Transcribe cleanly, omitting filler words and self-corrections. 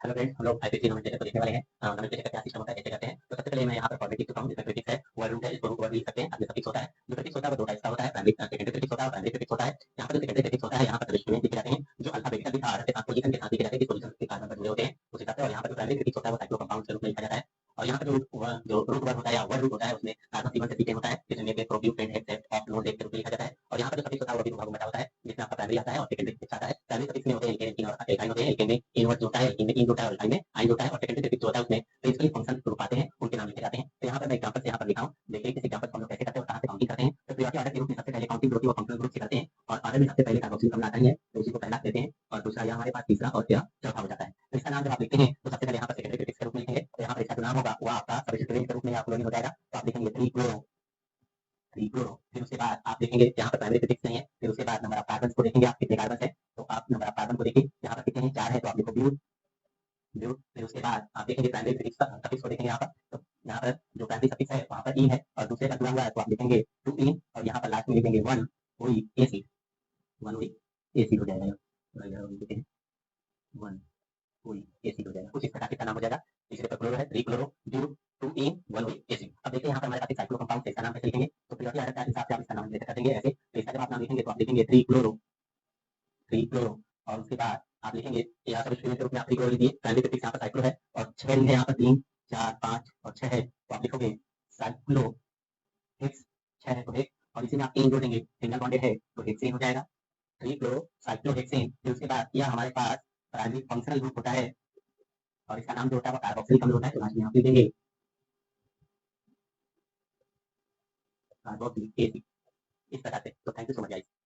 Hello friends, हम लोग IPC nomenclature को देखने वाले हैं। नोमेनक्लेचर का क्या सिस्टम होता है, कैसे करते हैं। तो सबसे पहले मैं यहाँ पर फॉर्मेट लिख चुका हूँ, जिसमें प्रीफिक्स है, वर्ड रूट है, इसको रूट वर्ड लिख सकते हैं। अब जो सफिक्स होता है, जो प्रीफिक्स होता है वो दो टाइप्स का होता है, प्राइमरी सेकेंडरी प्रीफिक्स होता है और प्राइमरी प्रीफिक्स होता है। यहाँ पर जो सेकेंडरी प्रीफिक्स होता है, यहाँ पर इंस्ट्रूमेंट लिखे जाते हैं जो अल्फाबेटिकल भी आर्डर के साथ पोजीशन के साथ लिखे जाते हैं, जिस पोजीशन के कार्बन पर जुड़े होते हैं उस हिसाब से। और यहाँ पर जो प्राइमरी प्रीफिक्स होता है वो साइक्लो कंपाउंड के रूप में लिखा जाता है। और यहाँ पर जो रूट वर्ड होता है या वर्ड रूट होता है उसमें कार्बन C1 से C10 होता है, जिसमें make produce and except of known के रूप में लिखा जाता है। और यहाँ पर जो सफिक्स होता है वो भी दो भागों में बटा होता है, जिसमें आपका प्राइमरी आता है और सेकेंडरी प्रीफिक्स आता है। प्राइमरी सफिक्स में होते हैं एल्केन और एल्काइन होते हैं। एल्केन में इन वर्ड होता है, एल्कीन में इन होता है और एल्काइन में आइन होता है। और सेकेंडरी प्रीफिक्स होता है उसमें प्रिंसिपल फंक्शन ग्रुप आते हैं, उनके नाम लिखे जाते हैं। तो यहाँ पर मैं एग्जांपल से यहाँ पर लिखा हूँ, देखिए किस एग्जांपल को हम लोग कैसे करते हैं और कहाँ से काउंटिंग करते हैं। तो प्रियोरिटी ऑर्डर के रूप में सबसे पहले काउंटिंग जो होती है वो फंक्शनल ग्रुप से करते हैं, और ऑर्डर में सबसे पहले कार्बोक्सिल अम्ल आता ही है तो उसी को पहला देते हैं, और दूसरा यहाँ हमारे पास तीसरा और यह चौथा हो जाता है। तो इसका नाम जब आप लिखते हैं तो सबसे पहले यहाँ पर सेकेंडरी प्रीफिक्स के रूप में लिखेंगे। तो यहाँ पर इसका जो नाम होगा वो आपका सब्स्टिट्यूएंट के रूप में या क्लोरीन हो जाएगा। तो आप लिखेंगे 3 क्लोरो। फिर उसके बाद आप देखेंगे यहाँ पर प्राइमरी प्रीफिक्स नहीं है। फिर उसके बाद नंबर ऑफ कार्बन को देखेंगे, आप कितने कार्बन है। तो आप नंबर ऑफ कार्बन को देखिए, यहाँ पर कितने हैं, 4 है, तो आप लिखो ब्यूट ब्यूट। फिर उसके बाद आप देखेंगे प्राइमरी सफिक्स को देखेंगे यहाँ पर। तो यहाँ पर जो प्राइमरी सफिक्स है वहाँ पर ई है और दूसरे का जुड़ा हुआ है, तो आप लिखेंगे 2 इन और यहाँ पर लास्ट में लिखेंगे 1 वही एसिड, 1 वही एसिड हो जाएगा। लिखते हैं 1 वही एसिड हो जाएगा। कुछ इस प्रकार का नाम हो जाएगा। तीसरे पर क्लोरो है, 3 क्लोरो ब्यूट 2 इन 1 वही एसिड। अब देखिए यहाँ पर हमारे पास साइक्लो कंपाउंड है, इसका नाम कैसे लिखेंगे। तो प्रियोरिटी ऑर्डर के हिसाब से आप इसका नाम लेकर कर देंगे ऐसे। तो इसका जब आप नाम लिखेंगे तो आप लिखेंगे 3 क्लोरो और उसके बाद आप लिखेंगे यहाँ पर स्टूडेंट के रूप में आप 3 क्लोरो लिखिए। प्राइमरी प्रीफिक्स यहाँ पर साइक्लो है और 6 रिंग है, यहाँ पर 3 4 5 और 6 है, तो आप लिखोगे साइक्लो हेक्स, 6 है तो हेक्स, और इसी में आप 3 जोड़ेंगे, सिंगल बॉन्डेड है तो हेक्सेन हो जाएगा, 3 क्लोरो साइक्लो हेक्सेन। फिर उसके बाद यह हमारे पास प्राइमरी फंक्शनल ग्रुप होता है और इसका नाम जो होता है वो कार्बोक्सिलिक अम्ल होता है। तो लास्ट में आप लिखेंगे कार्बोक्सिलिक एसिड, इस प्रकार से। तो thank you so much guys.